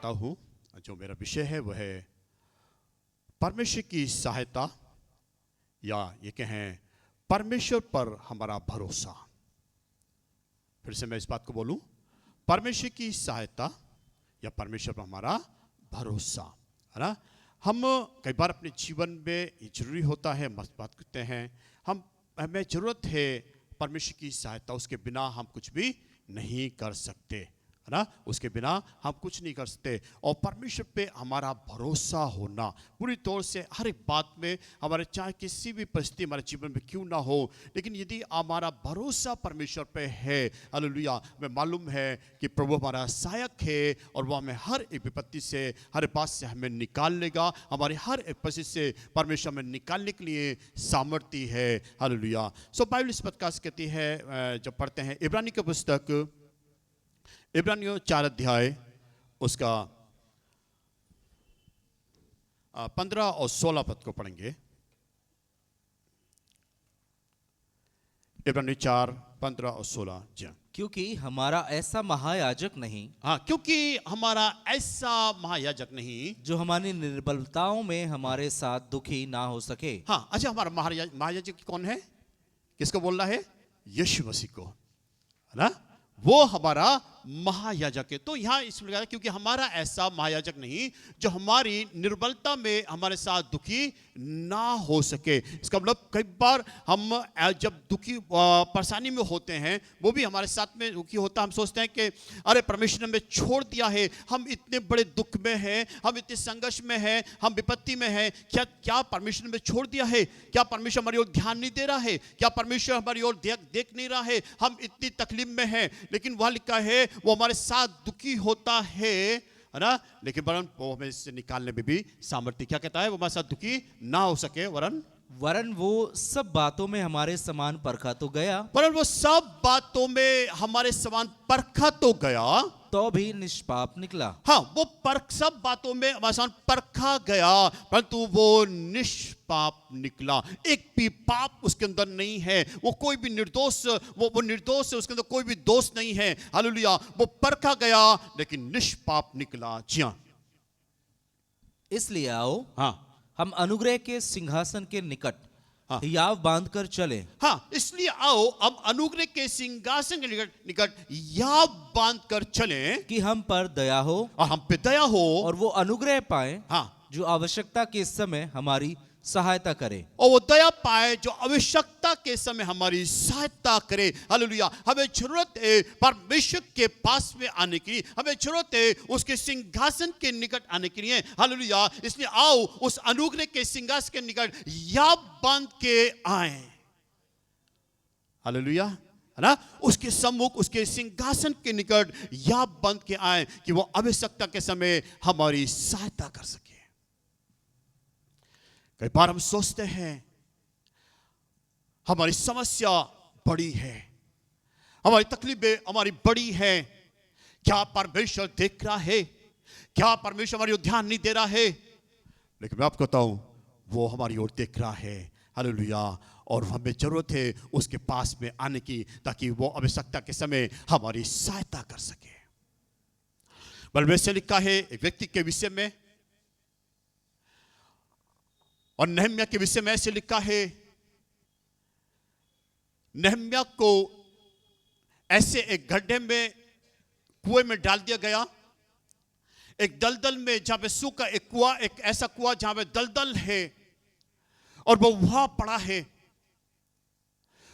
चाहता हूँ, जो मेरा विषय है वह है परमेश्वर की सहायता, या ये कहें परमेश्वर पर हमारा भरोसा। फिर से मैं इस बात को बोलूं, परमेश्वर की सहायता या परमेश्वर पर हमारा भरोसा, है ना। हम कई बार अपने जीवन में ये जरूरी होता है, मस्त बात करते हैं, हमें जरूरत है परमेश्वर की सहायता, उसके बिना हम कुछ भी नहीं कर सकते, है ना। उसके बिना हम कुछ नहीं कर सकते। और परमेश्वर पे हमारा भरोसा होना पूरी तौर से हर एक बात में, हमारे चाहे किसी भी परिस्थिति हमारे जीवन में क्यों ना हो, लेकिन यदि हमारा भरोसा परमेश्वर पे है, हालेलुया, हमें मालूम है कि प्रभु हमारा सहायक है और वह हमें हर एक विपत्ति से, हर बात से हमें निकाल लेगा। हमारे हर एक परिस्थिति से परमेश्वर हमें निकालने के लिए सामर्थ्य है, हालेलुया। सो बाइबल इस बात का कहती है, जब पढ़ते हैं इब्रानी की पुस्तक, इब्रानियों 4 अध्याय उसका 15 और 16 पद को पढ़ेंगे। इब्रानियों 4, 15 और 16। जी, क्योंकि हमारा ऐसा महायाजक नहीं, हाँ, क्योंकि हमारा ऐसा महायाजक नहीं जो हमारी निर्बलताओं में हमारे साथ दुखी ना हो सके। हाँ, अच्छा, हमारा महायाजक कौन है? किसको बोल रहा है? यीशु मसीह को, है ना। वो हमारा महायाजक है। तो यहाँ इसमें लिखा है, क्योंकि हमारा ऐसा महायाजक नहीं जो हमारी निर्बलता में हमारे साथ दुखी ना हो सके। इसका मतलब कई बार हम जब दुखी परेशानी में होते हैं, वो भी हमारे साथ में दुखी होता है। हम सोचते हैं कि अरे परमेश्वर ने हमें छोड़ दिया है, हम इतने बड़े दुख में हैं, हम इतने संघर्ष में हैं, हम विपत्ति में हैं, क्या परमेश्वर ने हमें छोड़ दिया है? क्या परमेश्वर हमारी ओर ध्यान नहीं दे रहा है? क्या परमेश्वर हमारी ओर देख नहीं रहा है? हम इतनी तकलीफ में हैं। लेकिन वह लिखा है वो हमारे साथ दुखी होता है ना, लेकिन वरन वो हमें इससे निकालने में भी सामर्थ्य, क्या कहता है, वो हमारे साथ दुखी ना हो सके, वरन वो सब बातों में हमारे समान परखा तो गया, वरन वो सब बातों में हमारे समान परखा तो गया, तो भी निष्पाप निकला। हाँ, वो सब बातों में हमारे समान परखा गया, परंतु वो निष्पाप निकला। एक भी पाप उसके अंदर नहीं है, वो कोई भी निर्दोष, वो निर्दोष है, उसके अंदर कोई भी दोष नहीं है, हालेलुया। वो परखा गया लेकिन निष्पाप निकला। जी हाँ, इसलिए आओ, हाँ, हम अनुग्रह के सिंहासन के निकट हाँ, याव बांध कर चले। हाँ, इसलिए आओ हम अनुग्रह के सिंहासन के निकट याव बांध कर चलें कि हम पर दया हो और हम पे दया हो, और वो अनुग्रह पाए, हाँ, जो आवश्यकता के समय हमारी सहायता करे। और वो दया पाए जो आवश्यकता के समय हमारी सहायता करे। हालेलुया। हमें जरूरत है परमेश्वर के पास में आने की, हमें जरूरत है उसके सिंहासन के निकट आने के लिए। हालेलुया। इसलिए आओ उस अनुग्रह के सिंहासन के निकट याव बांध के आए। हालेलुया, है ना। उसके सम्मुख, उसके सिंहासन के निकट याव बांध के आए कि वो आवश्यकता के समय हमारी सहायता कर सके। कई बार हम सोचते हैं हमारी समस्या बड़ी है, हमारी तकलीफें हमारी बड़ी है, क्या परमेश्वर देख रहा है? क्या परमेश्वर हमारी ओर ध्यान नहीं दे रहा है? लेकिन मैं आपको बताऊं, वो हमारी ओर देख रहा है। हालेलुया। और हमें जरूरत है उसके पास में आने की, ताकि वो आवश्यकता के समय हमारी सहायता कर सके। बाइबल में लिखा है एक व्यक्ति के विषय में, और नहम्याह के विषय में ऐसे लिखा है, नहम्याह को ऐसे एक गड्ढे में, कुएं में डाल दिया गया, एक दलदल में, जहां पे सूखा एक कुआं, एक ऐसा कुआं जहां पे दलदल है, और वो वहां पड़ा है।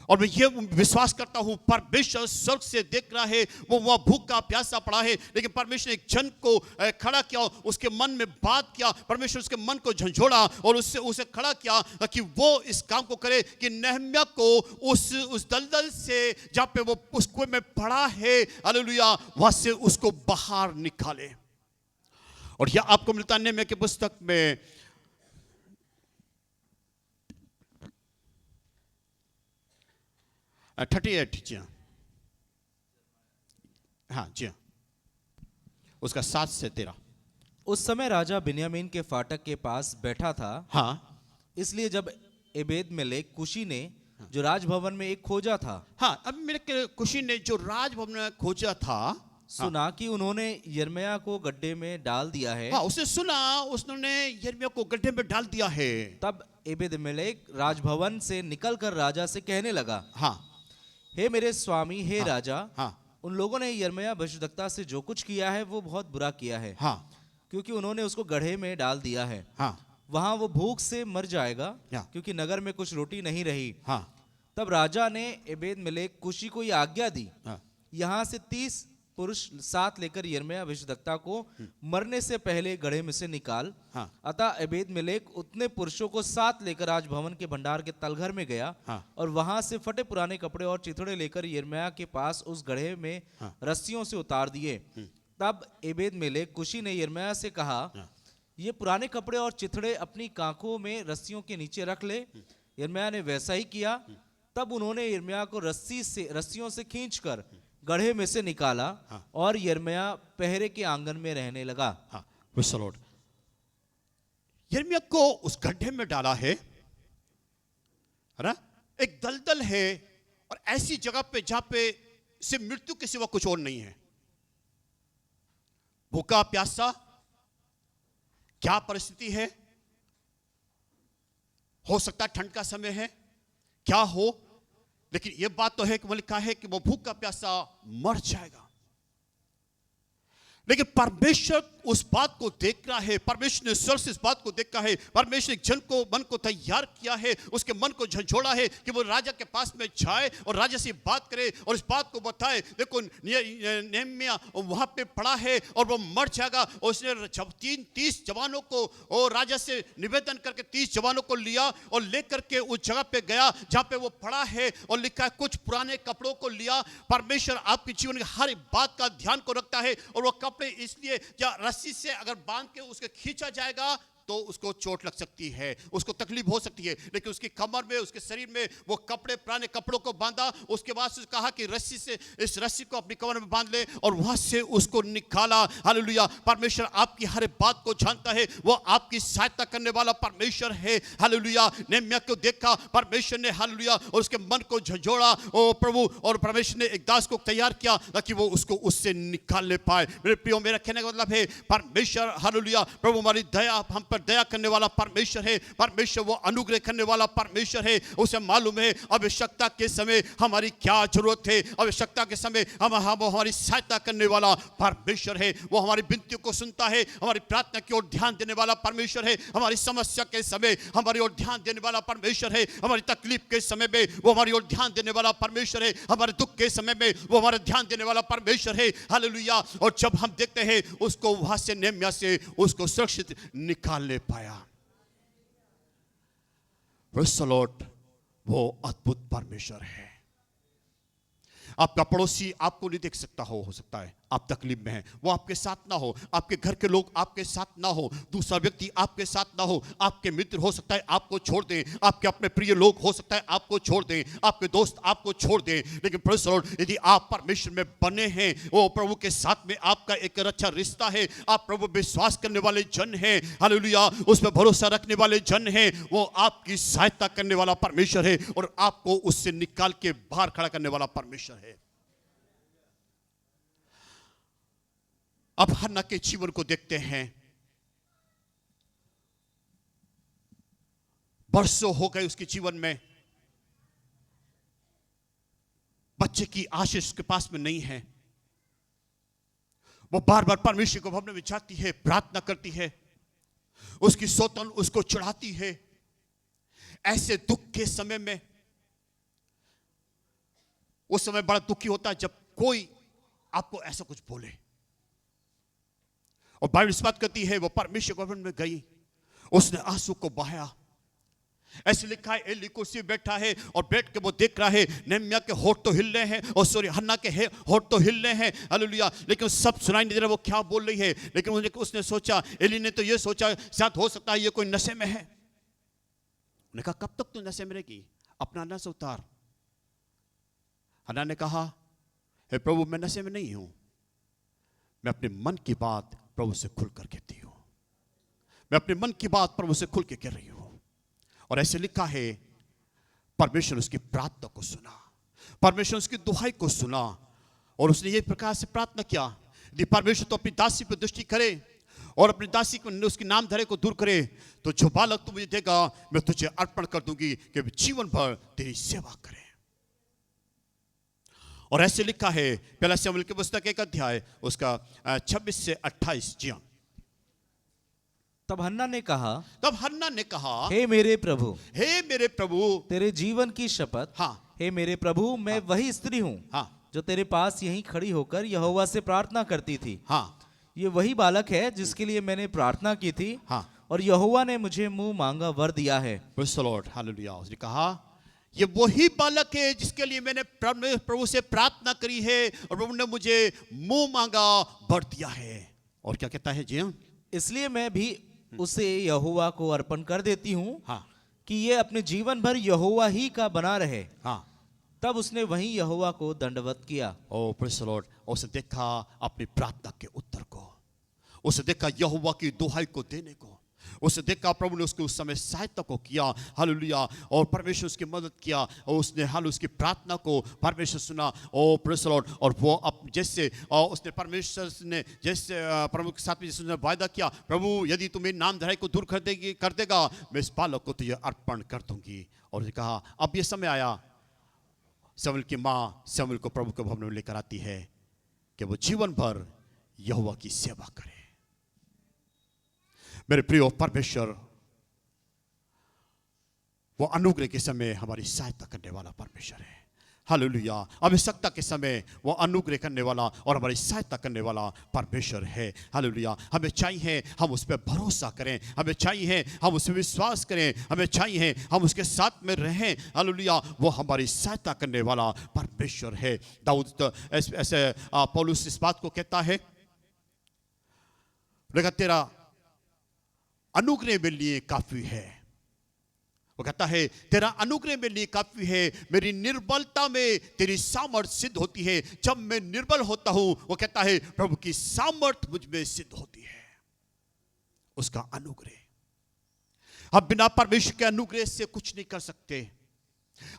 और मैं ये विश्वास करता हूं परमेश्वर स्वर्ग से देख रहा है, वो वहां भूखा प्यासा पड़ा है, लेकिन परमेश्वर ने एक जन को खड़ा किया, उसके मन में बात किया, परमेश्वर उसके मन को झंझोड़ा और उसे खड़ा किया कि वो इस काम को करे कि नहम्याह को उस दलदल से, जहां पे वो उस कुएं में पड़ा है, हालेलुया, वहां से उसको बाहर निकाले। और यह आपको मिलता है नहम्याह की पुस्तक में 38। जी हाँ, जी हाँ, उसका 7 से 13। उस समय राजा बिन्यामीन के फाटक के पास बैठा था। हाँ, इसलिए जब एबेद-मेलेक कुशी ने, जो राजभवन में एक खोजा था, हाँ, अब मेरे कुशी ने जो राजभवन में खोजा था, सुना कि उन्होंने यिर्मयाह को गड्ढे में डाल दिया है। हाँ, उसने सुना उसने यिर्मयाह को गड्ढे में डाल दिया है। तब एबेद-मेलेक राजभवन से निकलकर राजा से कहने लगा, हाँ हे मेरे स्वामी, हे राजा, हाँ उन लोगों ने यिर्मयाह भविष्यद्वक्ता से जो कुछ किया है वो बहुत बुरा किया है, हाँ क्योंकि उन्होंने उसको गड्ढे में डाल दिया है। हाँ वहां वो भूख से मर जाएगा, हाँ। क्योंकि नगर में कुछ रोटी नहीं रही। हाँ तब राजा ने एबेद-मेलेक कुशी को यह आज्ञा दी, हाँ यहाँ से 30 पुरुष साथ लेकर यिर्मयाह भविष्यद्वक्ता को मरने से पहले गड्ढे में से निकाल। हाँ। अतः एबेद-मेलेक उतने पुरुषों को साथ लेकर राजभवन के भंडार के तलघर में गया, हाँ। और वहां से फटे पुराने कपड़े और चिथड़े लेकर यिर्मयाह के पास उस गड्ढे में हाँ। रस्सियों से उतार दिए। तब एबेद-मेलेक कुशी ने यिर्मयाह से कहा, ये पुराने कपड़े और चिथड़े अपनी कांखों में रस्सियों के नीचे रख ले। यिर्मयाह ने वैसा ही किया। तब उन्होंने यिर्मयाह को रस्सियों से खींचकर गड्ढे में से निकाला, और यिर्मयाह पहरे के आंगन में रहने लगा। हाँ, प्रेज़ द लॉर्ड। यिर्मयाह को उस गड्ढे में डाला है ना, एक दलदल है, और ऐसी जगह पे जहां पे सिर्फ मृत्यु के सिवा कुछ और नहीं है। भूखा प्यासा क्या परिस्थिति है, हो सकता है ठंड का समय है, क्या हो, लेकिन यह बात तो है कि वो लिखा है कि वो भूखा प्यासा मर जाएगा। लेकिन परमेश्वर उस बात को देख रहा है, परमेश्वर ने स्वर्ग से इस बात को देखा है, परमेश्वर ने जन को मन को तैयार किया है, उसके मन को झंझोड़ा है कि वो राजा के पास में जाए और राजा से बात करे और इस बात को बताए। देखो नेहम्याह वहां पे पड़ा है और वो मर जाएगा, और उसने 30 जवानों को और राजा से निवेदन करके 30 जवानों को लिया और लेकर के उस जगह पे गया जहां पे वो पड़ा है, और लिखा है कुछ पुराने कपड़ों को लिया। परमेश्वर आपके जीवन की हर एक बात का ध्यान को रखता है, और वो कपड़े इसलिए या रस्सी से अगर बांध के उसके खींचा जाएगा तो उसको चोट लग सकती है, उसको तकलीफ हो सकती है, लेकिन उसकी कमर में उसके शरीर में वो कपड़े पुराने कपड़ों को बांधा। उसके बाद से कहा कि रस्सी से इस रस्सी को अपनी कमर में बांध ले, और वहां से उसको निकाला। हालेलुया। परमेश्वर आपकी हर बात को जानता है, वो आपकी सहायता करने वाला परमेश्वर है। हालेलुया। नेहम्याह को देखा परमेश्वर ने, हालेलुया, और उसके मन को झंझोड़ा ओ प्रभु, और परमेश्वर ने एक दास को तैयार किया ताकि वो उसको उससे निकाल ले पाए। मेरे प्रियो, मेरा कहने का मतलब है परमेश्वर, हालेलुया, प्रभु हमारी दया, हम पर दया करने वाला परमेश्वर है। परमेश्वर वो अनुग्रह करने वाला परमेश्वर है। उसे मालूम है आवश्यकता के समय हमारी क्या जरूरत है, आवश्यकता के समय हम हमारी सहायता करने वाला परमेश्वर है। वो हमारी विनतियों को सुनता है, हमारी प्रार्थना की ओर ध्यान देने वाला परमेश्वर है। हमारी समस्या के समय हमारी ओर ध्यान देने वाला परमेश्वर है। हमारी तकलीफ के समय में वो हमारी ओर ध्यान देने वाला परमेश्वर है। हमारे दुख के समय में वो हमारा ध्यान देने वाला परमेश्वर है। हालेलुया। और जब हम देखते हैं उसको वहां से, नेहम्याह से उसको सुरक्षित निकाल ले पाया। Praise the Lord. वो अद्भुत परमेश्वर है। आपका पड़ोसी आपको नहीं देख सकता हो सकता है आप तकलीफ में हैं, वो आपके साथ ना हो, आपके घर के लोग आपके साथ ना हो, दूसरा व्यक्ति आपके साथ ना हो, आपके मित्र हो सकता है आपको छोड़ दें, आपके अपने प्रिय लोग हो सकता है आपको छोड़ दें, आपके दोस्त आपको छोड़ दें, लेकिन प्रेज़ द लॉर्ड, यदि आप परमेश्वर में बने हैं, वो प्रभु के साथ में आपका एक अच्छा रिश्ता है, आप प्रभु विश्वास करने वाले जन हैं, हालेलुया, उस पर भरोसा रखने वाले जन हैं, वो आपकी सहायता करने वाला परमेश्वर है, और आपको उससे निकाल के बाहर खड़ा करने वाला परमेश्वर है। अब हन्ना के जीवन को देखते हैं। बरसों हो गए उसके जीवन में, बच्चे की आशीष उसके पास में नहीं है। वो बार बार परमेश्वर को भवन में जाती है, प्रार्थना करती है, उसकी सौतन उसको चढ़ाती है। ऐसे दुख के समय में, उस समय बड़ा दुखी होता है जब कोई आपको ऐसा कुछ बोले, और बाइबल इस बात कहती है वो परमेश्वर के भवन में गई, उसने आंसू को बहाया। ऐसे लिखा है एली कुर्सी बैठा है और बैठ के वो देख रहा है नेहम्याह के होठ तो हिल रहे हैं, और सॉरी हन्ना के होठ तो हिल रहे हैं, हालेलुया, लेकिन सब सुनाई नहीं दे रहा वो क्या बोल रही है। लेकिन उसने सोचा, एली ने तो ये सोचा शायद हो सकता है ये कोई नशे में है। उन्होंने कहा कब तक तू नशे में रहेगी, अपना नशा उतार। हन्ना ने कहा हे प्रभु मैं नशे में नहीं हूं, मैं अपने मन की बात प्रभु से खुल कर कहती हूं, मैं अपने मन की बात प्रभु से खुल के कह रही हूं। और ऐसे लिखा है परमेश्वर उसकी प्रार्थना को सुना, परमेश्वर उसकी दुहाई को सुना, और उसने ये प्रकार से प्रार्थना किया यदि परमेश्वर तो अपनी दासी पर दृष्टि करे और अपनी दासी को उसके नाम धरे को दूर करे, तो जो बालक तू मुझे देगा मैं तुझे अर्पण कर दूंगी कि जीवन भर तेरी सेवा करे। और ऐसे लिखा है पहला शमूएल की पुस्तक 1 अध्याय उसका 26 से 28। जी हाँ। तब हन्ना ने कहा, हे मेरे प्रभु, तेरे जीवन की शपथ, हाँ, हे मेरे प्रभु, मैं वही स्त्री हूँ, हाँ, जो तेरे पास यहीं खड़ी होकर यहोवा से प्रार्थना करती थी। हाँ, ये वही बालक है जिसके लिए मैंने प्रार्थना की थी, हाँ, और यहोवा ने मुझे मुंह मांगा वर दिया है। Praise the Lord, hallelujah. उसने कहा ये वही बालक है जिसके लिए मैंने प्रभु से प्रार्थना करी है और प्रभु ने मुझे मुंह मांगा वर दिया है। और क्या कहता है? जी हाँ, इसलिए मैं भी उसे यहोवा को अर्पण कर देती हूँ, हाँ, कि ये अपने जीवन भर यहोवा ही का बना रहे। हाँ। तब उसने वहीं यहोवा को दंडवत किया। ओ प्रेज़ द लॉर्ड। उसने देखा अपनी प्रार्थना के उत्तर को, उसने देखा यहोवा की दुहाई को देने को, उसने देखा प्रभु ने उसको उस समय सहायता को किया, हालेलुया। और परमेश्वर उसकी मदद किया और उसने उसकी प्रार्थना को परमेश्वर सुना। ओ प्रेज़ द लॉर्ड। और वो अब जैसे उसने परमेश्वर ने जैसे प्रभु के साथ में जैसे वायदा किया, प्रभु यदि तुम मेरी नाम धराई को दूर कर देगा मैं इस बालक को तुझे अर्पण कर दूंगी। और उसने कहा अब ये समय आया, शमूएल की माँ शमूएल को प्रभु के भवन में लेकर आती है कि वो जीवन भर यहोवा की सेवा करे। मेरे प्रिय परमेश्वर वो अनुग्रह के समय हमारी सहायता करने वाला परमेश्वर है, हालेलुया। आवश्यकता के समय वो अनुग्रह करने वाला और हमारी सहायता करने वाला परमेश्वर है, हालेलुया। हमें चाहिए हम उस पर भरोसा करें, हमें चाहिए हम उस पर विश्वास करें, हमें चाहिए हम उसके साथ में रहें, हालेलुया। वो हमारी सहायता करने वाला परमेश्वर है। दाऊद ऐसे पौलुस इस बात को कहता है, देखा तेरा अनुग्रह मेरे लिए काफी है। वो कहता है तेरा अनुग्रह मेरे लिए काफी है, मेरी निर्बलता में तेरी सामर्थ सिद्ध होती है। जब मैं निर्बल होता हूं, वो कहता है प्रभु की सामर्थ मुझ में सिद्ध होती है, उसका अनुग्रह। हम बिना परमेश्वर के अनुग्रह से कुछ नहीं कर सकते।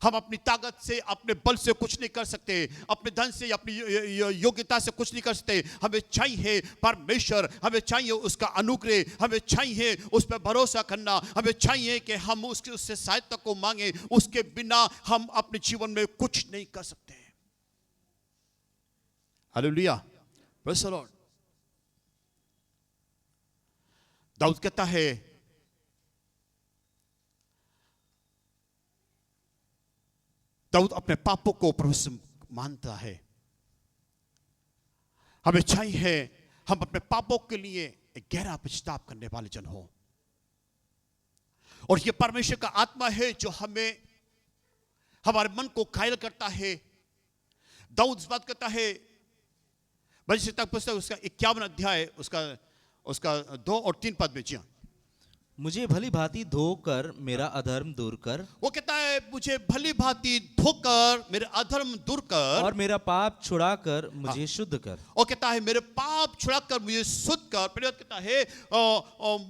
हम अपनी ताकत से अपने बल से कुछ नहीं कर सकते, अपने धन से अपनी योग्यता से कुछ नहीं कर सकते। हमें चाहिए परमेश्वर, हमें चाहिए उसका अनुग्रह, हमें चाहिए उस पर भरोसा करना, हमें चाहिए कि हम उससे सहायता को मांगे। उसके बिना हम अपने जीवन में कुछ नहीं कर सकते। Hallelujah, praise the lord. Daud कहता है दाऊद अपने पापों को प्रभु से मानता है। हमें चाहिए हम अपने पापों के लिए एक गहरा पश्चाताप करने वाले जन हो। और ये परमेश्वर का आत्मा है जो हमें हमारे मन को कायल करता है। दाऊद इस बात कहता है भजन पुस्तक उसका 51 अध्याय उसका 2 और 3 पद में, जी हाँ, मुझे भली भांति धोकर मेरा अधर्म दूर कर। वो कहता है मुझे भली भांति धोकर मेरे अधर्म दूर कर और मेरा पाप छुड़ाकर मुझे शुद्ध कर। और कहता है मेरे पाप छुड़ाकर मुझे शुद्ध कर। फिर कहता है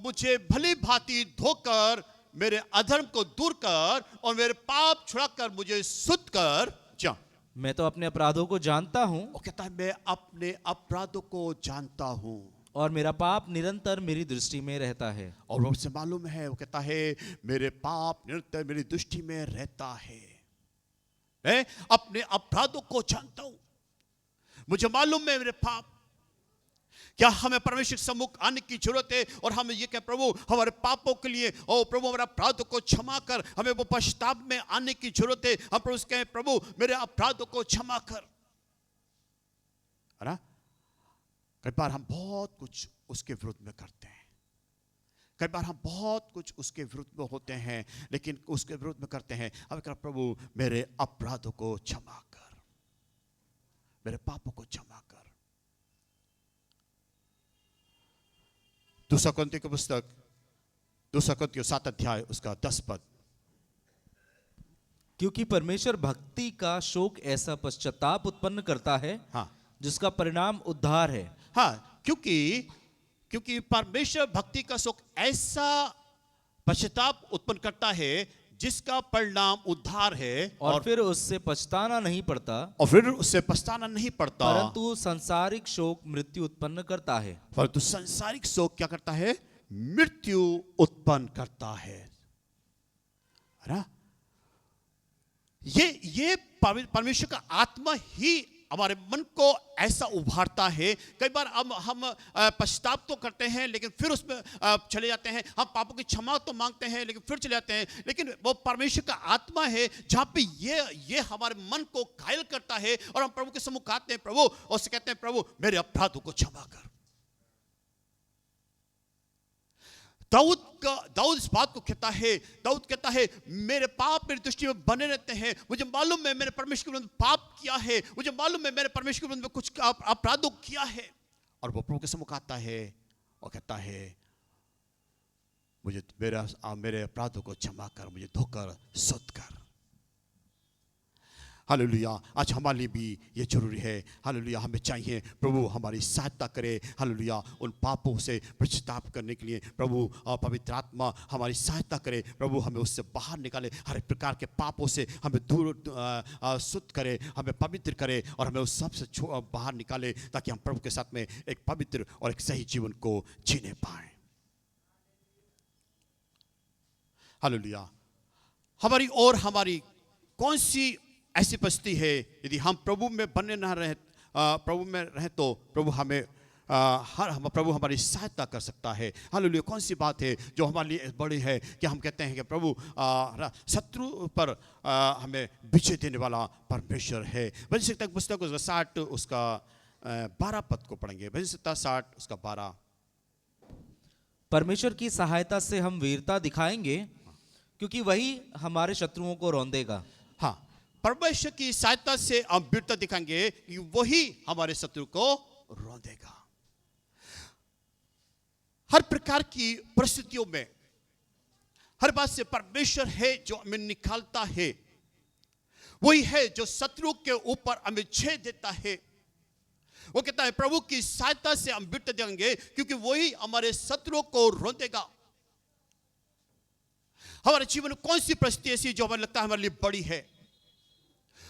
मुझे भली भांति धोकर मेरे अधर्म को दूर कर और मेरे पाप छुड़ाकर मुझे शुद्ध कर। जा, मैं तो अपने अपराधों को जानता हूँ। वो कहता है मैं अपने अपराधों को जानता हूँ और मेरा पाप निरंतर मेरी दृष्टि में रहता है। और वो उसे मालूम है, वो कहता है मेरे पाप निरंतर मेरी दृष्टि में रहता है। मैं अपने अपराधों को जानता हूं, मुझे मालूम है मेरे पाप। क्या हमें परमेश्वर के सम्मुख आने की जरूरत है और हमें ये कह प्रभु हमारे पापों के लिए, ओ प्रभु हमारे अपराधों को क्षमा कर। हमें वो पश्चाताप में आने की जरूरत है। हम प्रभु से कहें प्रभु मेरे अपराधों को क्षमा कर, है ना। कई बार हम बहुत कुछ उसके विरुद्ध में करते हैं, कई बार हम बहुत कुछ उसके विरुद्ध में होते हैं, लेकिन उसके विरुद्ध में करते हैं। हमें कहा प्रभु मेरे अपराधों को क्षमा कर, मेरे पापों को क्षमा कर। दूसरा कुरिन्थियों की पुस्तक 2 कुरिन्थियों 7 अध्याय उसका 10 पद, क्योंकि परमेश्वर भक्ति का शोक ऐसा पश्चाताप उत्पन्न करता है, हाँ, जिसका परिणाम उद्धार है। हाँ, क्योंकि परमेश्वर भक्ति का शोक ऐसा पश्चाताप उत्पन्न करता है जिसका परिणाम उद्धार है और फिर उससे पछताना नहीं पड़ता, और फिर उससे पछताना नहीं पड़ता, परंतु सांसारिक शोक मृत्यु उत्पन्न करता है। परंतु सांसारिक शोक क्या करता है? मृत्यु उत्पन्न करता है ना? ये परमेश्वर का आत्मा ही हमारे मन को ऐसा उभारता है। कई बार हम पश्चाताप तो करते हैं, लेकिन फिर उसमें चले जाते हैं। हम पापों की क्षमा तो मांगते हैं, लेकिन फिर चले जाते हैं। लेकिन वो परमेश्वर का आत्मा है जहाँ पे ये हमारे मन को घायल करता है, और हम प्रभु के सम्मुख आते हैं प्रभु, और उससे कहते हैं प्रभु मेरे अपराधों को क्षमा कर। दाऊद इस बात को कहता है, दाऊद कहता है मेरे पाप मेरी दृष्टि में बने रहते हैं, मुझे मालूम है मैंने परमेश्वर के विरुद्ध पाप किया है, मुझे मालूम है मैंने परमेश्वर के विरुद्ध कुछ अपराधों किया है। और वो प्रभु के सम्मुख आता है और कहता है मुझे मेरे अपराधों को क्षमा कर, मुझे धोकर शुद्ध कर। हालेलुया। आज हमारे लिए भी ये जरूरी है। हालेलुया। हमें चाहिए प्रभु हमारी सहायता करे। हालेलुया। उन पापों से पश्चाताप करने के लिए प्रभु पवित्र आत्मा हमारी सहायता करे। प्रभु हमें उससे बाहर निकाले, हर एक प्रकार के पापों से हमें दूर शुद्ध करे, हमें पवित्र करे, और हमें उस सब से बाहर निकाले, ताकि हम प्रभु के साथ में एक पवित्र और एक सही जीवन को जीने पाए। हालेलुया। हमारी और हमारी कौन सी ऐसी परिस्थिति है, यदि हम प्रभु में बने ना रहे, प्रभु में रहे, तो प्रभु हमें प्रभु हमारी सहायता कर सकता है। हालेलुया। कौन सी बात है जो हमारे लिए बड़ी है कि हम कहते हैं कि प्रभु शत्रु पर हमें विजय देने वाला परमेश्वर है। भजन पुस्तक उसका 60 उसका 12 पद को पढ़ेंगे। भजन 60 उसका 12। परमेश्वर की सहायता से हम वीरता दिखाएंगे, क्योंकि वही हमारे शत्रुओं को रौंदेगा। हाँ, परमेश्वर की सहायता से हम वीरता दिखाएंगे कि वही हमारे शत्रु को रौंदेगा। हर प्रकार की परिस्थितियों में हर बात से परमेश्वर है जो हमें निकालता है, वही है जो शत्रु के ऊपर हमें छेद देता है। वो कहता है प्रभु की सहायता से हम वीरता देंगे, क्योंकि वही हमारे शत्रुओं को रौंदेगा। हमारे जीवन में कौन सी परिस्थिति ऐसी जो हमें लगता है हमारे लिए बड़ी है,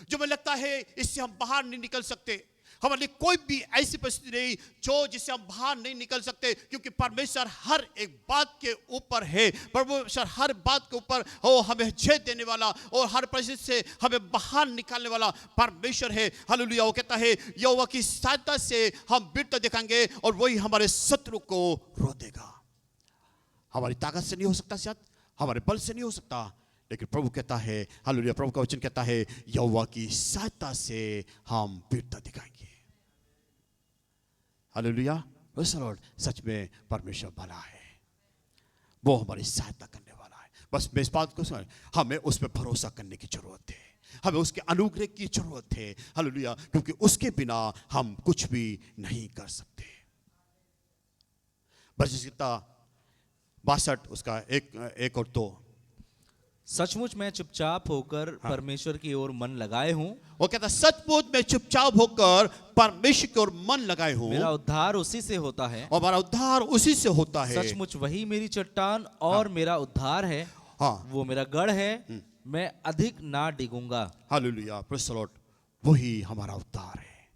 जो हमें लगता है इससे हम बाहर नहीं निकल सकते? हमारे लिए कोई भी ऐसी परिस्थिति नहीं जो जिससे हम बाहर नहीं निकल सकते, क्योंकि परमेश्वर हर एक बात के ऊपर है। परमेश्वर हर बात के ऊपर हमें जय देने वाला और हर परिस्थिति से हमें बाहर निकालने वाला परमेश्वर है। हालेलुया। वो कहता है यहोवा की सहायता से हम वीरता दिखाएंगे और वही हमारे शत्रु को रौंदेगा। हमारी ताकत से नहीं हो सकता, शायद हमारे बल से नहीं हो सकता, लेकिन प्रभु कहता है, हालेलुया, प्रभु का वचन कहता है यहोवा की सहायता से हम वीरता दिखाएंगे। हालेलुया। Praise the Lord. सच में परमेश्वर भला है, वो हमारी सहायता करने वाला है। बस मैं इस बात को समझ, हमें उस पर भरोसा करने की जरूरत है, हमें उसके अनुग्रह की जरूरत है। हालेलुया। क्योंकि उसके बिना हम कुछ भी नहीं कर सकते। भजन 62 उसका 1 और 2। सचमुच मैं चुपचाप होकर परमेश्वर की ओर मन लगाए हूँ। वो कहता सचमुच मैं चुपचाप होकर परमेश्वर की ओर मन लगाए हूँ। मेरा उद्धार उसी से होता है, और हमारा उद्धार उसी से होता है। सचमुच वही मेरी चट्टान और मेरा उद्धार है। हाँ, वो मेरा गढ़ है, मैं अधिक ना डिगूंगा। हालेलुया। Praise the Lord. वही हमारा उद्धार है।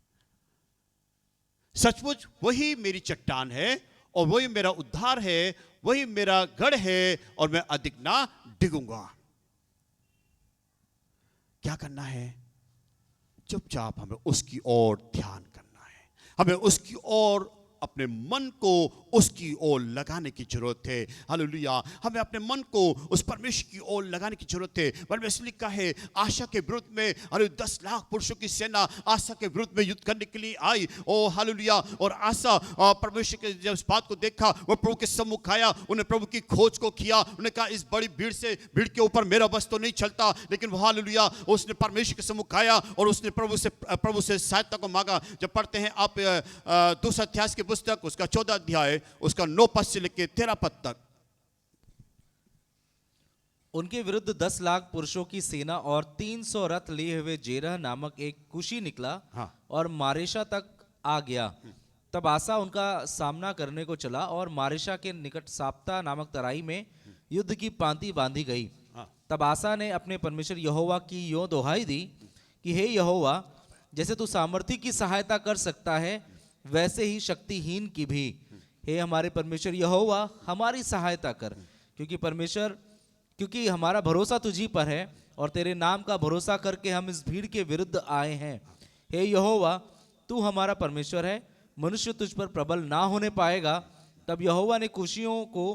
सचमुच वही मेरी चट्टान है और वही मेरा उद्धार है, वही मेरा गढ़ है और मैं अधिक ना डिगूंगा। क्या करना है? चुपचाप हमें उसकी ओर ध्यान करना है, हमें उसकी ओर अपने मन को उसकी ओर लगाने की जरूरत है। हालेलुया। हमें अपने मन को उस परमेश्वर की ओर लगाने की जरूरत है। परमेश्वर लिखा है आशा के विरुद्ध में 10 लाख पुरुषों की सेना आशा के विरुद्ध में युद्ध करने के लिए आई। ओ हालेलुया। और आशा परमेश्वर के जब इस बात को देखा, वो प्रभु के सम्मुख आया, उन्हें प्रभु की खोज को किया। उन्हें कहा इस बड़ी भीड़ के ऊपर मेरा बस तो नहीं चलता, लेकिन वो हालेलुया उसने परमेश्वर के सम्मुख आया और उसने प्रभु से सहायता को मांगा। जब पढ़ते हैं आप दूसरा इतिहास की पुस्तक उसका 14 अध्याय उसका 9 पद से लेकर 13 पद तक। उनके विरुद्ध 10 लाख पुरुषों की सेना और 300 रथ लिए हुए जेरह नामक एक कुशी निकला। हाँ। और मारेशा तक आ गया। तब आसा उनका सामना करने को चला और मारेशा के निकट साप्ता नामक तराई में युद्ध की पांति बांधी गई। हाँ। तब आसा ने अपने परमेश्वर यहोवा की यों दुहाई दी कि हे यहोवा, जैसे तू सामर्थी की सहायता कर सकता है, वैसे ही शक्तिहीन की भी। हे हमारे परमेश्वर यहोवा, हमारी सहायता कर, क्योंकि हमारा भरोसा तुझी पर है और तेरे नाम का भरोसा करके हम इस भीड़ के विरुद्ध आए हैं। हे यहोवा, तू हमारा परमेश्वर है, मनुष्य तुझ पर प्रबल ना होने पाएगा। तब यहोवा ने कुशियों को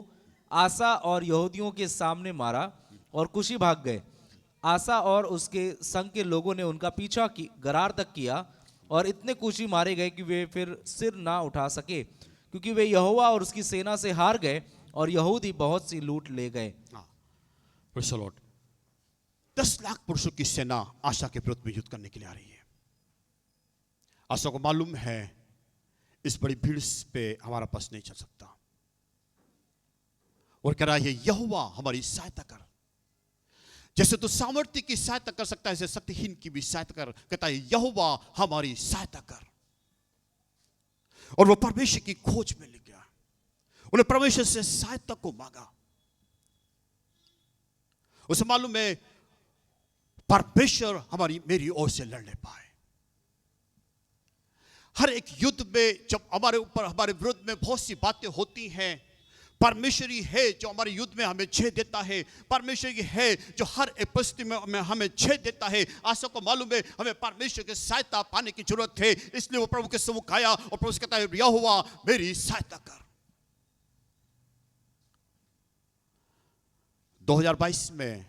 आसा और यहूदियों के सामने मारा और कुशी भाग गए। आसा और उसके संग के लोगों ने उनका पीछा गरार तक किया और इतने कुशी मारे गए कि वे फिर सिर ना उठा सके, क्योंकि वे यहोवा और उसकी सेना से हार गए और यहूदी बहुत सी लूट ले गए। Praise the Lord. 10 लाख पुरुषों की सेना आशा के विरुद्ध में युद्ध करने के लिए आ रही है। आशा को मालूम है इस बड़ी भीड़ पे हमारा बस नहीं चल सकता, और कह रहा है यहोवा हमारी सहायता कर। जैसे तू सामर्थ्य की सहायता कर सकता है, ऐसे शक्तिहीन की भी सहायता कर। कहता है यहोवा हमारी सहायता कर। और वो परमेश्वर की खोज में लग गया, उन्हें परमेश्वर से सहायता को मांगा। उसे मालूम है परमेश्वर हमारी मेरी ओर से लड़ने पाए। हर एक युद्ध में जब हमारे ऊपर हमारे विरुद्ध में बहुत सी बातें होती हैं, परमेश्वर ही है जो हमारे युद्ध में हमें जय देता है। परमेश्वर ही है जो हर एक परिस्थिति में हमें जय देता है। आशा को मालूम है हमें परमेश्वर की सहायता पाने की जरूरत है, इसलिए वो प्रभु के सम्मुख आया और प्रभु से कहता है यहोवा मेरी सहायता कर। 2022 में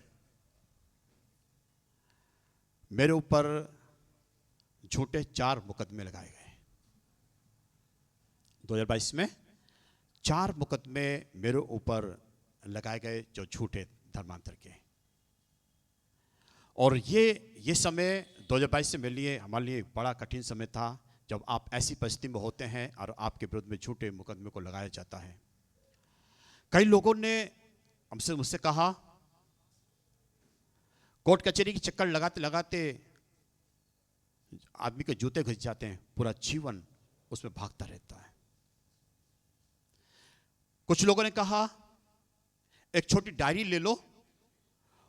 मेरे ऊपर झूठे 4 मुकदमे लगाए गए। 2022 में 4 मुकदमे मेरे ऊपर लगाए गए जो झूठे धर्मांतर के। और ये समय 2022 से मेरे लिए हमारे लिए बड़ा कठिन समय था, जब आप ऐसी परिस्थिति में होते हैं और आपके विरुद्ध में झूठे मुकदमे को लगाया जाता है। कई लोगों ने मुझसे कहा, कोर्ट कचहरी की चक्कर लगाते लगाते आदमी के जूते घिस जाते हैं, पूरा जीवन उसमें भागता रहता है। कुछ लोगों ने कहा एक छोटी डायरी ले लो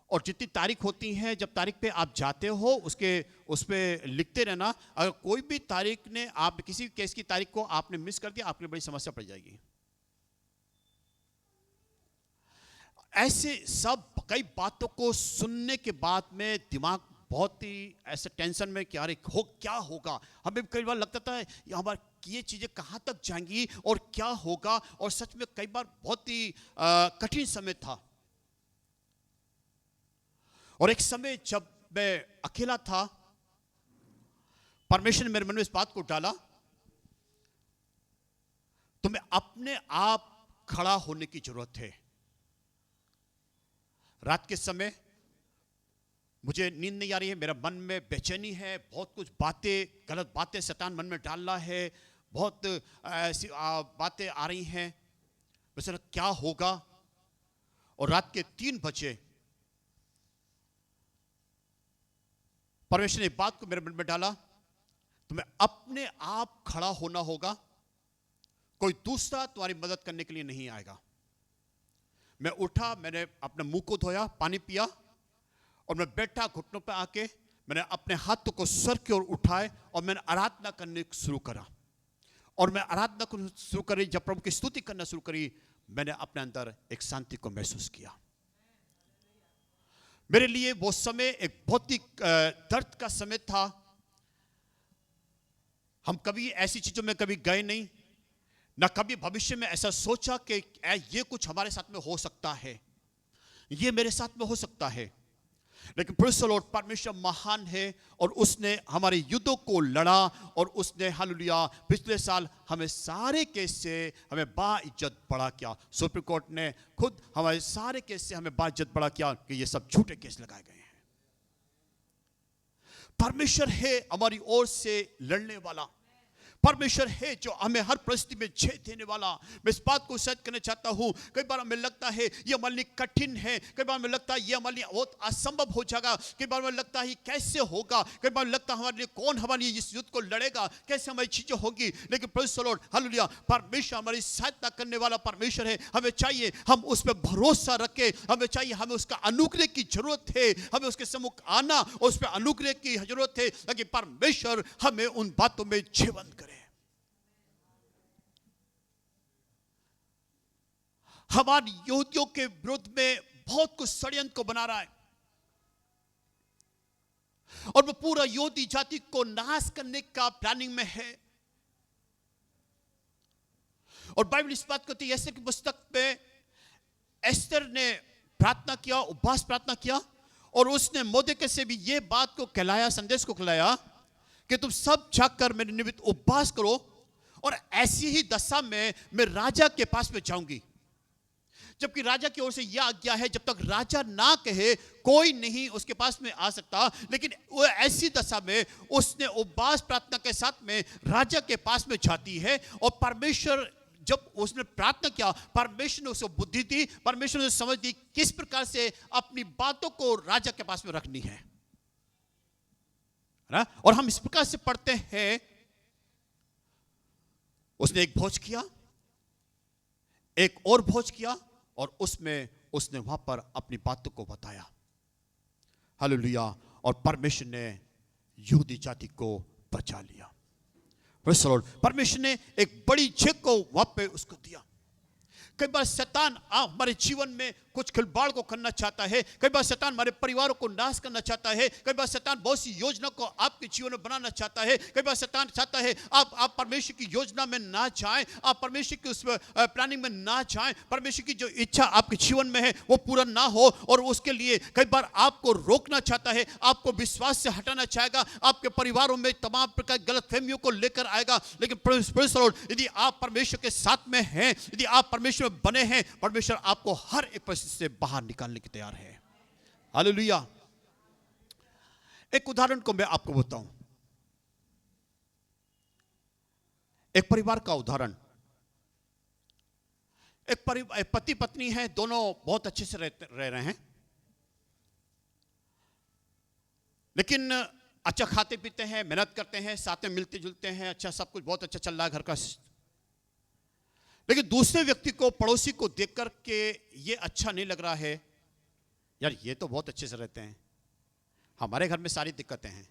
और जितनी तारीख होती है, जब तारीख पे आप जाते हो उस पे लिखते रहना। अगर कोई भी तारीख ने आप किसी केस की तारीख को आपने मिस कर दिया, आपके लिए बड़ी समस्या पड़ जाएगी। ऐसे सब कई बातों को सुनने के बाद में दिमाग बहुत ही ऐसे टेंशन में कि अरे क्या होगा। हमें कई बार लगता था ये हमारी ये चीजें कहां तक जाएंगी और क्या होगा, और सच में कई बार बहुत ही कठिन समय था। और एक समय जब मैं अकेला था, परमेश्वर ने मेरे मन में इस बात को डाला, तुम्हें अपने आप खड़ा होने की जरूरत है। रात के समय मुझे नींद नहीं आ रही है, मेरा मन में बेचैनी है, बहुत कुछ बातें, गलत बातें शैतान मन में डाल रहा है, बहुत ऐसी बातें आ रही हैं। वैसे क्या होगा। और रात के 3 बजे परमेश्वर ने बात को मेरे मन में डाला, तुम्हें अपने आप खड़ा होना होगा, कोई दूसरा तुम्हारी मदद करने के लिए नहीं आएगा। मैं उठा, मैंने अपने मुंह को धोया, पानी पिया, और मैं बैठा घुटनों पर आके मैंने अपने हाथों को सर की ओर उठाए और मैंने आराधना करने शुरू करा। और मैं आराधना करना शुरू करी, जब प्रभु की स्तुति करना शुरू करी, मैंने अपने अंदर एक शांति को महसूस किया। मेरे लिए वो समय एक बहुत ही दर्द का समय था। हम कभी ऐसी चीजों में कभी गए नहीं, ना कभी भविष्य में ऐसा सोचा कि ये कुछ हमारे साथ में हो सकता है, ये मेरे साथ में हो सकता है। लेकिन प्रेज़ द लॉर्ड, परमेश्वर महान है और उसने हमारे युद्धों को लड़ा, और उसने हालेलुया पिछले साल हमें सारे केस से हमें बाइज्जत बड़ा किया। सुप्रीम कोर्ट ने खुद हमारे सारे केस से हमें बाइज्जत बड़ा किया कि ये सब झूठे केस लगाए गए हैं। परमेश्वर है हमारी ओर से लड़ने वाला, परमेश्वर है जो हमें हर परिस्थिति में जय देने वाला। मैं इस बात को सच करना चाहता हूँ। कई बार हमें लगता है ये हमारे लिए कठिन है, कई बार हमें लगता है ये हमारे लिए बहुत असंभव हो जाएगा, कई बार हमें लगता है कैसे होगा, कई बार लगता है हमारे लिए कौन हमारे लिए इस युद्ध को लड़ेगा, कैसे हमारी चीजें होगी। लेकिन प्रेज़ द लॉर्ड, हालेलुया, परमेश्वर हमारी सहायता करने वाला परमेश्वर है। हमें चाहिए हम उस पर भरोसा रखें, हमें चाहिए हमें उसका अनुग्रह की जरूरत है, हमें उसके सम्मुख आना और उस पर अनुग्रह की जरूरत है, ताकि परमेश्वर हमें उन बातों में जीवन करे। हमारे यहूदियों के विरुद्ध में बहुत कुछ षड्यंत्र को बना रहा है और वो पूरा यहूदी जाति को नाश करने का प्लानिंग में है। और बाइबल इस बात कहती है, एस्तर की पुस्तक में एस्तर ने प्रार्थना किया, उपवास प्रार्थना किया, और उसने मोर्देकै से भी ये बात को कहलाया, संदेश को कहलाया कि तुम सब जाकर मेरे निमित्त उपवास करो, और ऐसी ही दशा में मैं राजा के पास में जाऊंगी। जबकि राजा की ओर से यह आज्ञा है, जब तक राजा ना कहे कोई नहीं उसके पास में आ सकता। लेकिन वो ऐसी दशा में उसने उपवास प्रार्थना के साथ में राजा के पास में जाती है, और परमेश्वर जब उसने प्रार्थना किया, परमेश्वर ने उसे बुद्धि दी, परमेश्वर ने समझ दी किस प्रकार से अपनी बातों को राजा के पास में रखनी है ना। और हम इस प्रकार से पढ़ते हैं, उसने एक भोज किया, एक और भोज किया, और उसमें उसने वहां पर अपनी बातों को बताया। हालेलुया। और परमेश्वर ने यहूदी जाति को बचा लिया। Praise the Lord. परमेश्वर ने एक बड़ी जय को वहां पे उसको दिया। कई बार शैतान हमारे जीवन में कुछ खिलवाड़ को करना चाहता है, कई बार शैतान हमारे परिवारों को नाश करना चाहता है, कई बार शैतान बहुत सी योजना को आपके जीवन में बनाना चाहता है, कई बार शैतान चाहता है आप परमेश्वर की योजना में ना जाएं, आप परमेश्वर की उस प्लानिंग में ना जाएं, परमेश्वर की जो इच्छा आपके जीवन में है वो पूरा ना हो, और उसके लिए कई बार आपको रोकना चाहता है, आपको विश्वास से हटाना चाहेगा, आपके परिवारों में तमाम प्रकार की गलतफहमियों को लेकर आएगा। लेकिन प्रेज़ द लॉर्ड, यदि आप परमेश्वर के साथ में हैं, यदि आप परमेश्वर में बने हैं, परमेश्वर आपको हर एक परिस्थिति से बाहर निकालने के तैयार है। हालेलुया। एक उदाहरण को मैं आपको बताऊं, एक परिवार का उदाहरण। एक पति पत्नी है, दोनों बहुत अच्छे से रह रहे हैं, लेकिन अच्छा खाते पीते हैं, मेहनत करते हैं, साथ में मिलते जुलते हैं, अच्छा सब कुछ बहुत अच्छा चल रहा है घर का। लेकिन दूसरे व्यक्ति को, पड़ोसी को देख कर के ये अच्छा नहीं लग रहा है, यार ये तो बहुत अच्छे से रहते हैं, हमारे घर में सारी दिक्कतें हैं,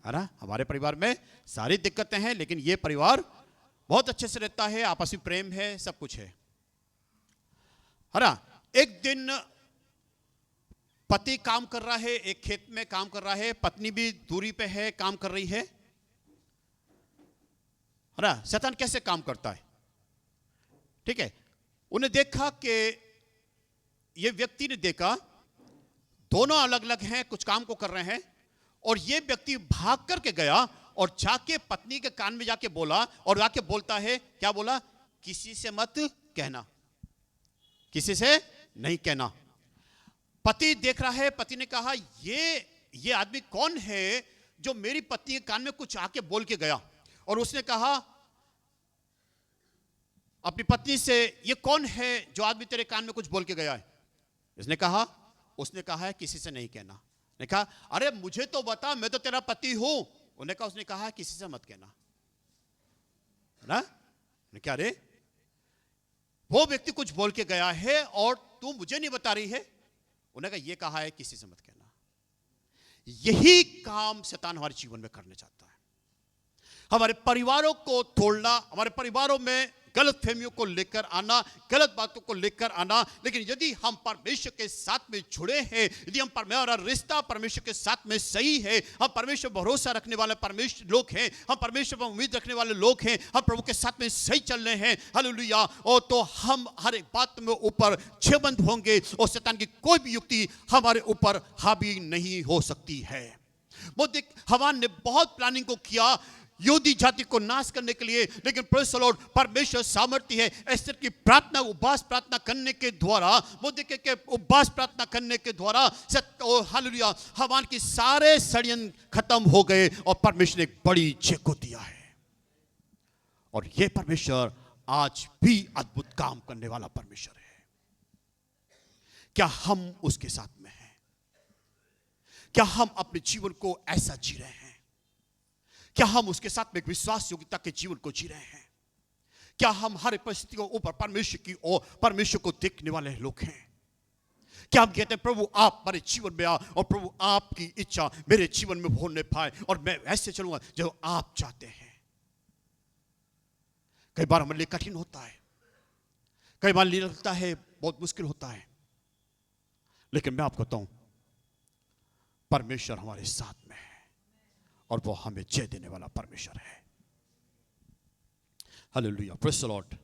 है ना, हमारे परिवार में सारी दिक्कतें हैं, लेकिन ये परिवार बहुत अच्छे से रहता है, आपस में प्रेम है, सब कुछ है ना। एक दिन पति काम कर रहा है, एक खेत में काम कर रहा है, पत्नी भी दूरी पे है, काम कर रही है ना। शैतान कैसे काम करता है, ठीक है। उन्हें देखा कि ये व्यक्ति ने देखा दोनों अलग अलग हैं, कुछ काम को कर रहे हैं, और ये व्यक्ति भाग करके गया और जाके पत्नी के कान में जाके बोला, और जाके बोलता है, क्या बोला, किसी से मत कहना, किसी से नहीं कहना। पति देख रहा है, पति ने कहा ये आदमी कौन है जो मेरी पत्नी के कान में कुछ आके बोल के गया। और उसने कहा अपनी पत्नी से, ये कौन है जो आदमी तेरे कान में कुछ बोल के गया है। उसने कहा है किसी से नहीं कहना। ने कहा अरे मुझे तो बता, मैं तो तेरा पति हूं। उसने कहा किसी से मत कहना, है ना। क्या रे, वो व्यक्ति कुछ बोल के गया है और तू मुझे नहीं बता रही है। उन्होंने कहा ये कहा है किसी से मत कहना। यही काम शैतान हमारे जीवन में करने चाहता है, हमारे परिवारों को तोड़ना, हमारे परिवारों में गलत फहमियों को लेकर आना, गलत बातों को लेकर आना। लेकिन यदि हम परमेश्वर के साथ में जुड़े हैं, यदि हम हमारा रिश्ता परमेश्वर के साथ में सही है, हम परमेश्वर पर भरोसा रखने वाले परमेश्वर लोग हैं, हम परमेश्वर पर उम्मीद रखने वाले लोग हैं, हम प्रभु के साथ में सही चल रहे हैं, हालेलुया, और तो हम हर एक बात में ऊपर छेबंद होंगे और शैतान की कोई भी युक्ति हमारे ऊपर हावी नहीं हो सकती है। हवान ने बहुत प्लानिंग को किया यहूदी जाति को नाश करने के लिए, लेकिन प्रेज़ द लॉर्ड, परमेश्वर सामर्थ्य है। एस्तर की प्रार्थना, उपवास प्रार्थना करने के द्वारा, मोर्देकै के उपवास प्रार्थना करने के द्वारा, हालेलुया, हवान की सारे षड्यंत्र खत्म हो गए और परमेश्वर ने एक बड़ी जय को दिया है। और ये परमेश्वर आज भी अद्भुत काम करने वाला परमेश्वर है। क्या हम उसके साथ में हैं? क्या हम अपने जीवन को ऐसा जी रहे हैं? क्या हम उसके साथ में एक विश्वास योग्यता के जीवन को जी रहे हैं? क्या हम हर परिस्थिति के ऊपर परमेश्वर की ओर, परमेश्वर को देखने वाले लोग हैं? क्या हम कहते हैं प्रभु आप मेरे जीवन में आ और प्रभु आपकी इच्छा मेरे जीवन में होने पाए और मैं ऐसे चलूंगा जो आप चाहते हैं? कई बार हमारे लिए कठिन होता है, कई बार लगता है बहुत मुश्किल होता है, लेकिन मैं आपको बताऊं परमेश्वर हमारे साथ में है और वो हमें जय देने वाला परमेश्वर है। Hallelujah, praise the Lord.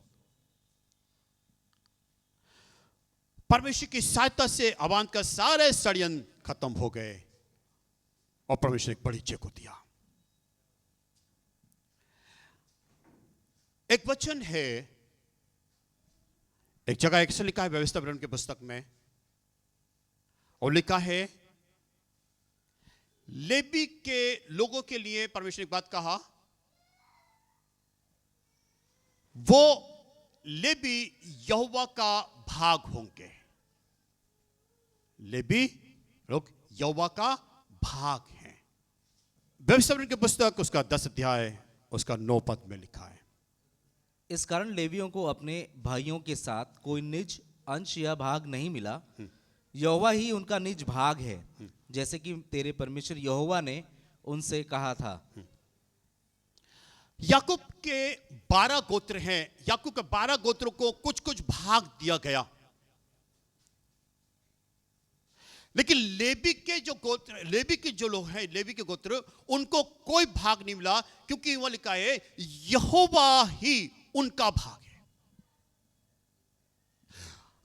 परमेश्वर की सहायता से अवांत का सारे षड्यंत्र खत्म हो गए और परमेश्वर एक बड़ी जय को दिया। एक वचन है, एक जगह एक से लिखा है व्यवस्था विवरण के पुस्तक में, और लिखा है लेवी के लोगों के लिए परमेश्वर ने एक बात कहा, वो लेवी यहोवा का भाग होंगे। लेवी लोग यहोवा का भाग हैं। व्यवस्था विवरण की पुस्तक उसका 10 अध्याय उसका 9 पद में लिखा है, इस कारण लेवियों को अपने भाइयों के साथ कोई निज अंश या भाग नहीं मिला, यहोवा ही उनका निज भाग है, जैसे कि तेरे परमेश्वर यहोवा ने उनसे कहा था। याकूब के 12 गोत्र हैं। याकूब के 12 गोत्रों को कुछ कुछ भाग दिया गया, लेकिन लेवी के जो गोत्र, लेवी के जो लोग हैं, लेवी के गोत्र, उनको कोई भाग नहीं मिला, क्योंकि वह लिखा है यहोवा ही उनका भाग है।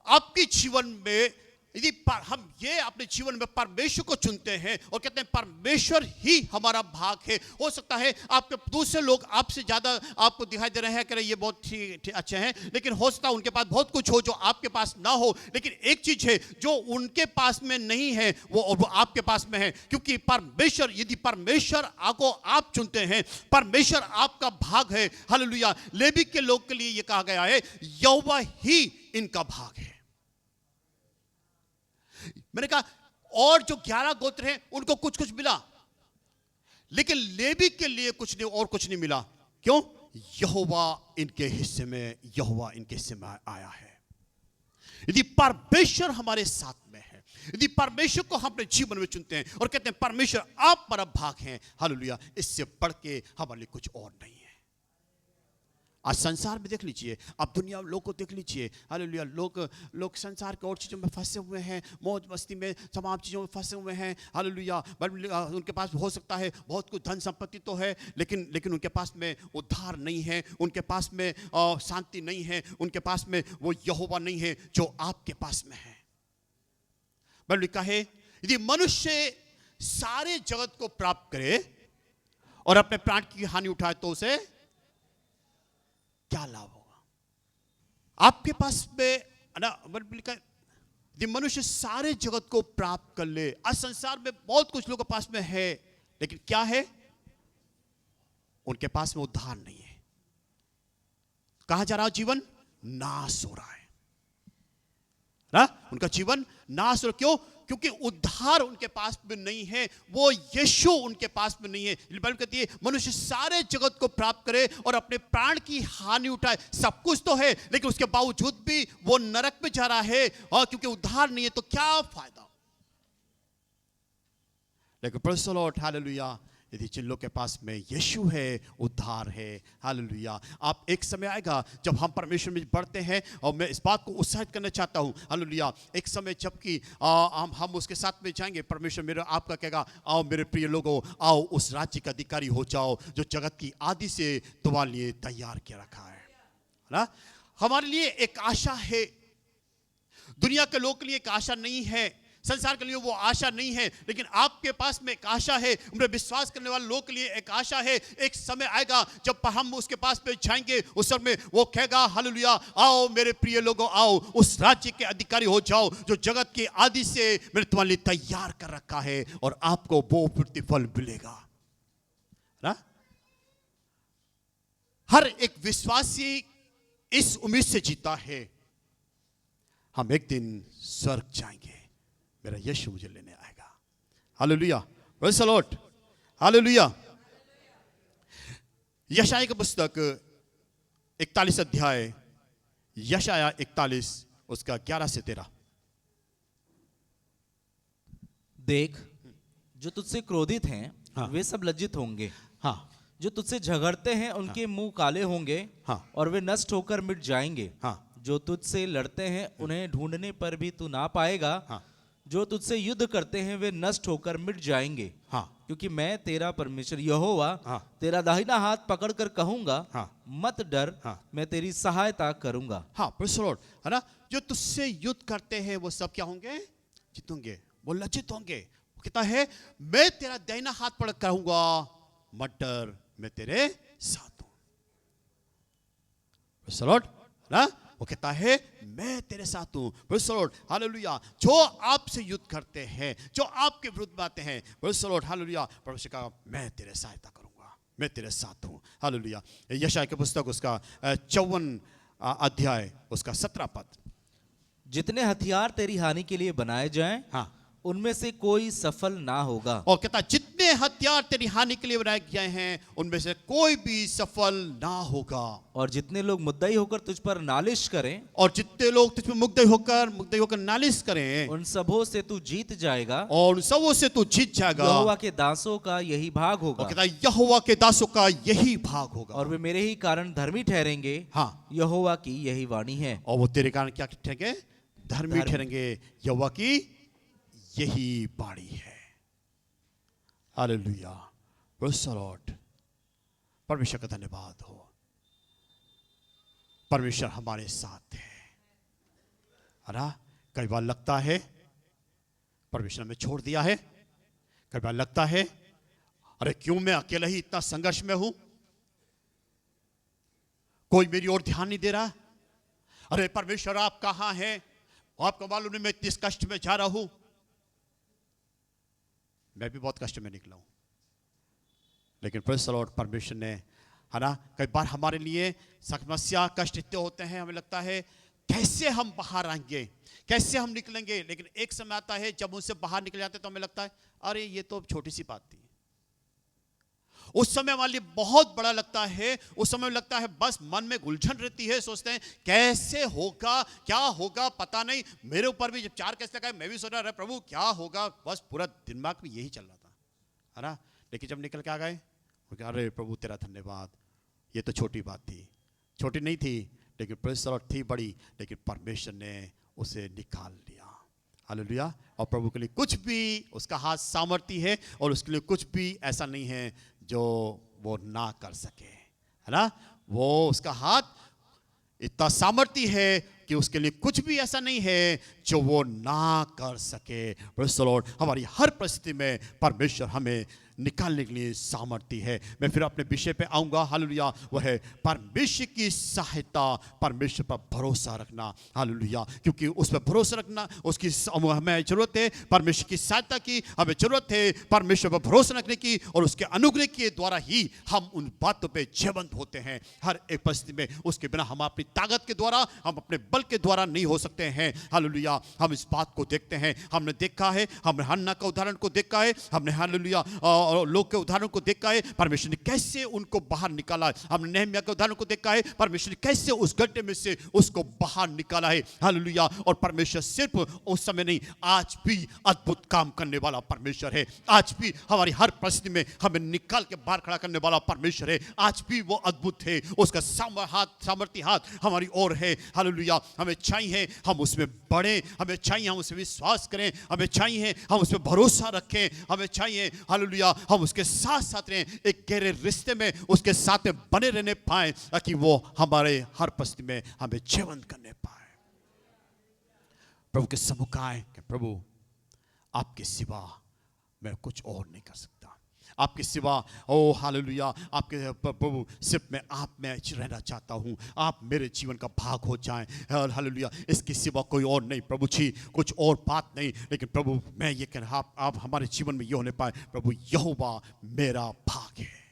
आपके जीवन में यदि हम ये अपने जीवन में परमेश्वर को चुनते हैं और कहते हैं परमेश्वर ही हमारा भाग है, हो सकता है आपके दूसरे लोग आपसे ज्यादा आपको दिखाई दे रहे हैं कि ये बहुत ठीक अच्छे हैं, लेकिन हो सकता है उनके पास बहुत कुछ हो जो आपके पास ना हो, लेकिन एक चीज है जो उनके पास में नहीं है वो आपके पास में है, क्योंकि परमेश्वर, यदि परमेश्वर आपको आप चुनते हैं, परमेश्वर आपका भाग है। हालेलुया। लेवी के लोग के लिए यह कहा गया है यहोवा ही इनका भाग है। मैंने कहा और जो 11 गोत्र हैं उनको कुछ कुछ मिला, लेकिन लेवी के लिए कुछ नहीं और कुछ नहीं मिला। क्यों? यहोवा इनके हिस्से में, यहोवा इनके हिस्से में आया है। यदि परमेश्वर हमारे साथ में है, यदि परमेश्वर को हम अपने जीवन में चुनते हैं और कहते हैं परमेश्वर आप मेरा भाग हैं, हालेलुया, इससे बढ़ के हमारे लिए कुछ और नहीं है। आज संसार में देख लीजिए, आप दुनिया लोग को देख लीजिए, हालेलुया, लोग संसार के और चीज़ों में फंसे हुए हैं, मौज मस्ती में, तमाम चीज़ों में फंसे हुए हैं। हालेलुया। उनके पास हो सकता है बहुत कुछ धन संपत्ति तो है, लेकिन उनके पास में उद्धार नहीं है, उनके पास में शांति नहीं है, उनके पास में वो यहोवा नहीं है जो आपके पास में है। बाइबल लिखा है यदि मनुष्य सारे जगत को प्राप्त करे और अपने प्राण की हानि उठाए तो उसे क्या लाभ होगा? आपके पास में ना यदि मनुष्य सारे जगत को प्राप्त कर ले, आज संसार में बहुत कुछ लोगों के पास में है, लेकिन क्या है? उनके पास में उद्धार नहीं है। कहा जा रहा है जीवन नाश हो रहा है ना, उनका जीवन नाश हो। क्यों? क्योंकि उद्धार उनके पास में नहीं है, वो यीशु उनके पास में नहीं है। बाइबल कहती है मनुष्य सारे जगत को प्राप्त करे और अपने प्राण की हानि उठाए। सब कुछ तो है, लेकिन उसके बावजूद भी वो नरक में जा रहा है, और क्योंकि उद्धार नहीं है तो क्या फायदा? लेकिन प्रेज़ द लॉर्ड, हालेलुया, यदि जिन लोग के पास में यीशु है, उद्धार है, हालेलुया। आप एक समय आएगा जब हम परमेश्वर में बढ़ते हैं, और मैं इस बात को उत्साहित करना चाहता हूं, हालेलुया, एक समय जबकि हम उसके साथ में जाएंगे, परमेश्वर मेरे आपका कहेगा आओ मेरे प्रिय लोगों, आओ उस राज्य का अधिकारी हो जाओ जो जगत की आदि से तुम्हारे लिए तैयार किया रखा है ना। हमारे लिए एक आशा है, दुनिया के लोग के लिए एक आशा नहीं है, संसार के लिए वो आशा नहीं है, लेकिन आपके पास में एक आशा है। उन्हें विश्वास करने वाले लोगों के लिए एक आशा है। एक समय आएगा जब हम उसके पास में जाएंगे, उस समय वो कहेगा हालेलुया, आओ मेरे प्रिय लोगों, आओ उस राज्य के अधिकारी हो जाओ जो जगत की आदि से मैंने तुम्हारे लिए तैयार कर रखा है, और आपको वो प्रतिफल मिलेगा ना। हर एक विश्वासी इस उम्मीद से जीता है, हम एक दिन स्वर्ग जाएंगे, मेरा यीशु मुझे लेने आएगा। Hallelujah, praise the Lord, hallelujah. Yashaya की पुस्तक 41 अध्याय, यशाया 41 उसका 11 से 13। देख, जो तुझसे क्रोधित हैं हाँ। वे सब लज्जित होंगे, हाँ जो तुझसे झगड़ते हैं उनके मुंह काले होंगे, हाँ। और वे नष्ट होकर मिट जाएंगे। हाँ जो तुझसे लड़ते हैं उन्हें ढूंढने पर भी तू ना पाएगा। हाँ जो तुझसे युद्ध करते हैं वे नष्ट होकर मिट जाएंगे। हाँ क्योंकि मैं तेरा परमेश्वर यहोवा हाँ। तेरा दाहिना हाथ पकड़कर कहूंगा, हाँ। मत डर, हाँ। मैं तेरी सहायता करूंगा। हाँ, प्रेज़ द लॉर्ड, है ना। जो तुझसे युद्ध करते हैं वो सब क्या होंगे? जीतेंगे, वो लज्जित होंगे। वो कहता है मैं तेरा दाहिना हाथ पकड़ कहूंगा, मत डर, मैं तेरे साथ हूं। प्रेज़ द लॉर्ड, है ना। वो कहता है मैं तेरे साथ हूं। Praise the Lord, hallelujah. जो आपसे युद्ध करते हैं, जो आपके विरुद्ध में आते हैं, प्रेज़ द लॉर्ड, हालेलुया, परमेश्वर कहा मैं तेरे सहायता करूंगा, मैं तेरे साथ हूं। हालेलुया। यशाया की पुस्तक उसका 54 अध्याय उसका 17 पद। जितने हथियार तेरी हानि के लिए बनाए जाएं, हाँ, उनमें से कोई सफल ना होगा। और कहता जितने हथियार तेरी हानि के लिए बनाए गए हैं उनमें से कोई भी सफल ना होगा। और जितने लोग मुद्दई होकर तुझ पर नालिश करें, और जितने लोग तुझ में मुग्ध होकर नालिश करें, उन सबों से तू जीत जाएगा। और उन सबों से तू जीत जाएगा। यहोवा के दासों का यही भाग और होगा, कहता यहोवा के दासों का यही भाग होगा। और वे मेरे ही कारण धर्मी ठहरेंगे। हाँ, यहोवा की यही वाणी है। और वो तेरे कारण क्या ठहरेंगे? धर्मी धर्मी। ठहरेंगे। यहोवा की यही वाणी है। Hallelujah, praise the Lord. परमेश्वर का धन्यवाद हो। परमेश्वर हमारे साथ है ना। कई बार लगता है परमेश्वर हमें छोड़ दिया है। कई बार लगता है अरे क्यों मैं अकेला ही इतना संघर्ष में हूं, कोई मेरी ओर ध्यान नहीं दे रहा। अरे परमेश्वर आप कहां हैं? आपको मालूम नहीं मैं इस कष्ट में जा रहा हूं। मैं भी बहुत कष्ट में निकला हूं, लेकिन प्रेज़ द लॉर्ड, परमेश्वर ने, है ना, कई बार हमारे लिए समस्या कष्ट इतने होते हैं, हमें लगता है कैसे हम बाहर आएंगे, कैसे हम निकलेंगे। लेकिन एक समय आता है जब उनसे बाहर निकल जाते हैं तो हमें लगता है अरे ये तो छोटी सी बात थी। उस समय हमारे लिए बहुत बड़ा लगता है। उस समय लगता है बस मन में उलझन रहती है, सोचते हैं कैसे होगा, क्या होगा पता नहीं। मेरे ऊपर भी जब 4 केस लगाए मैं भी सोच रहा प्रभु क्या होगा, बस पूरा दिमाग में यही चल रहा था, है ना। लेकिन जब निकल के आ गए, अरे प्रभु तेरा धन्यवाद, ये तो छोटी बात थी, छोटी नहीं थी लेकिन प्रेज़ द लॉर्ड थी बड़ी, लेकिन परमेश्वर ने उसे निकाल लिया। हालेलुया। और प्रभु के लिए कुछ भी उसका हाथ सामर्थ्य है, और उसके लिए कुछ भी ऐसा नहीं है जो वो ना कर सके, है ना। वो उसका हाथ इतना सामर्थ्य है कि उसके लिए कुछ भी ऐसा नहीं है जो वो ना कर सके। प्रेज़ द लॉर्ड, हमारी हर परिस्थिति में परमेश्वर हमें निकालने के लिए सामर्थ्य है। मैं फिर अपने विषय पे आऊंगा। हालेलुया। वह है परमेश्वर की सहायता, परमेश्वर पर भरोसा रखना। हालेलुया। क्योंकि उस पर भरोसा रखना, उसकी हमें जरूरत है। परमेश्वर की सहायता की हमें जरूरत है, परमेश्वर पर भरोसा रखने की, और उसके अनुग्रह के द्वारा ही हम उन बातों पे जीवंत होते हैं। हर एक परिस्थिति में उसके बिना हम अपनी ताकत के द्वारा, हम अपने बल के द्वारा नहीं हो सकते हैं। हालेलुया। हम इस बात को देखते हैं, हमने देखा है, हमने हन्ना का उदाहरण को देखा है, हमने हालेलुया और लोग के उदाहरण को देखा है, परमेश्वर ने कैसे उनको बाहर निकाला। हमने नेहमिया के उदाहरण को देखा है, परमेश्वर ने कैसे उस गड्ढे में से उसको बाहर निकाला है। हालेलुया। और परमेश्वर सिर्फ उस समय नहीं, आज भी अद्भुत काम करने वाला परमेश्वर है। आज भी हमारी हर परिस्थिति में हमें निकाल के बाहर खड़ा करने वाला परमेश्वर है। आज भी वो अद्भुत है, उसका सामर्थ्य हाथ हमारी ओर है। हालेलुया। हमें चाहिए हम उसमें बढ़े, हमें चाहिए हम उसमें विश्वास करें, हमें चाहिए हम उसमें भरोसा रखें, हमें चाहिए हालेलुया हम उसके साथ साथ रहें, एक गहरे रिश्ते में उसके साथ में बने रहने पाए, ताकि वो हमारे हर परिस्थिति में हमें जीवन करने पाए। प्रभु के सम्मुख आए कि प्रभु आपके सिवा मैं कुछ और नहीं कर सकता, आपके सिवा ओ हालेलुया आपके प्रभु सिर्फ मैं आप में रहना चाहता हूँ, आप मेरे जीवन का भाग हो जाएं। हालेलुया। इसके सिवा कोई और नहीं प्रभु जी, कुछ और बात नहीं, लेकिन प्रभु मैं ये कह रहा आप हमारे जीवन में ये होने पाए, प्रभु यहोवा मेरा भाग है।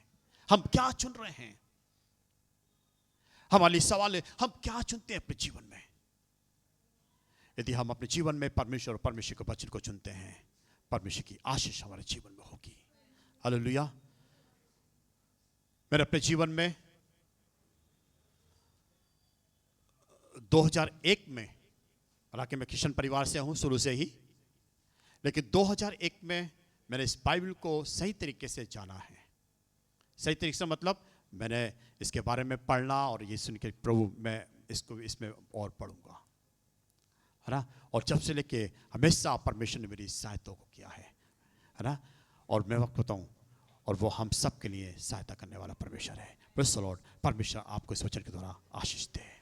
हम क्या चुन रहे हैं? हमारे लिए सवाल है, हम क्या चुनते हैं अपने जीवन में? यदि हम अपने जीवन में परमेश्वर और परमेश्वर के वचन को चुनते हैं, परमेश्वर की आशीष हमारे जीवन में होगी। हालेलुया। मेरे अपने जीवन में 2001 में, हालांकि मैं क्रिश्चियन परिवार से हूं शुरू से ही, लेकिन 2001 में मैंने इस बाइबल को सही तरीके से जाना है। सही तरीके से मतलब मैंने इसके बारे में पढ़ना और ये सुन के प्रभु मैं इसमें और पढ़ूंगा, है ना। और जब से लेके हमेशा परमेश्वर ने मेरी सहायता को किया है ना। और मैं वक्त बताऊं, और वो हम सब के लिए सहायता करने वाला परमेश्वर है। Praise the Lord. परमेश्वर आपको इस वचन के द्वारा आशीष दे।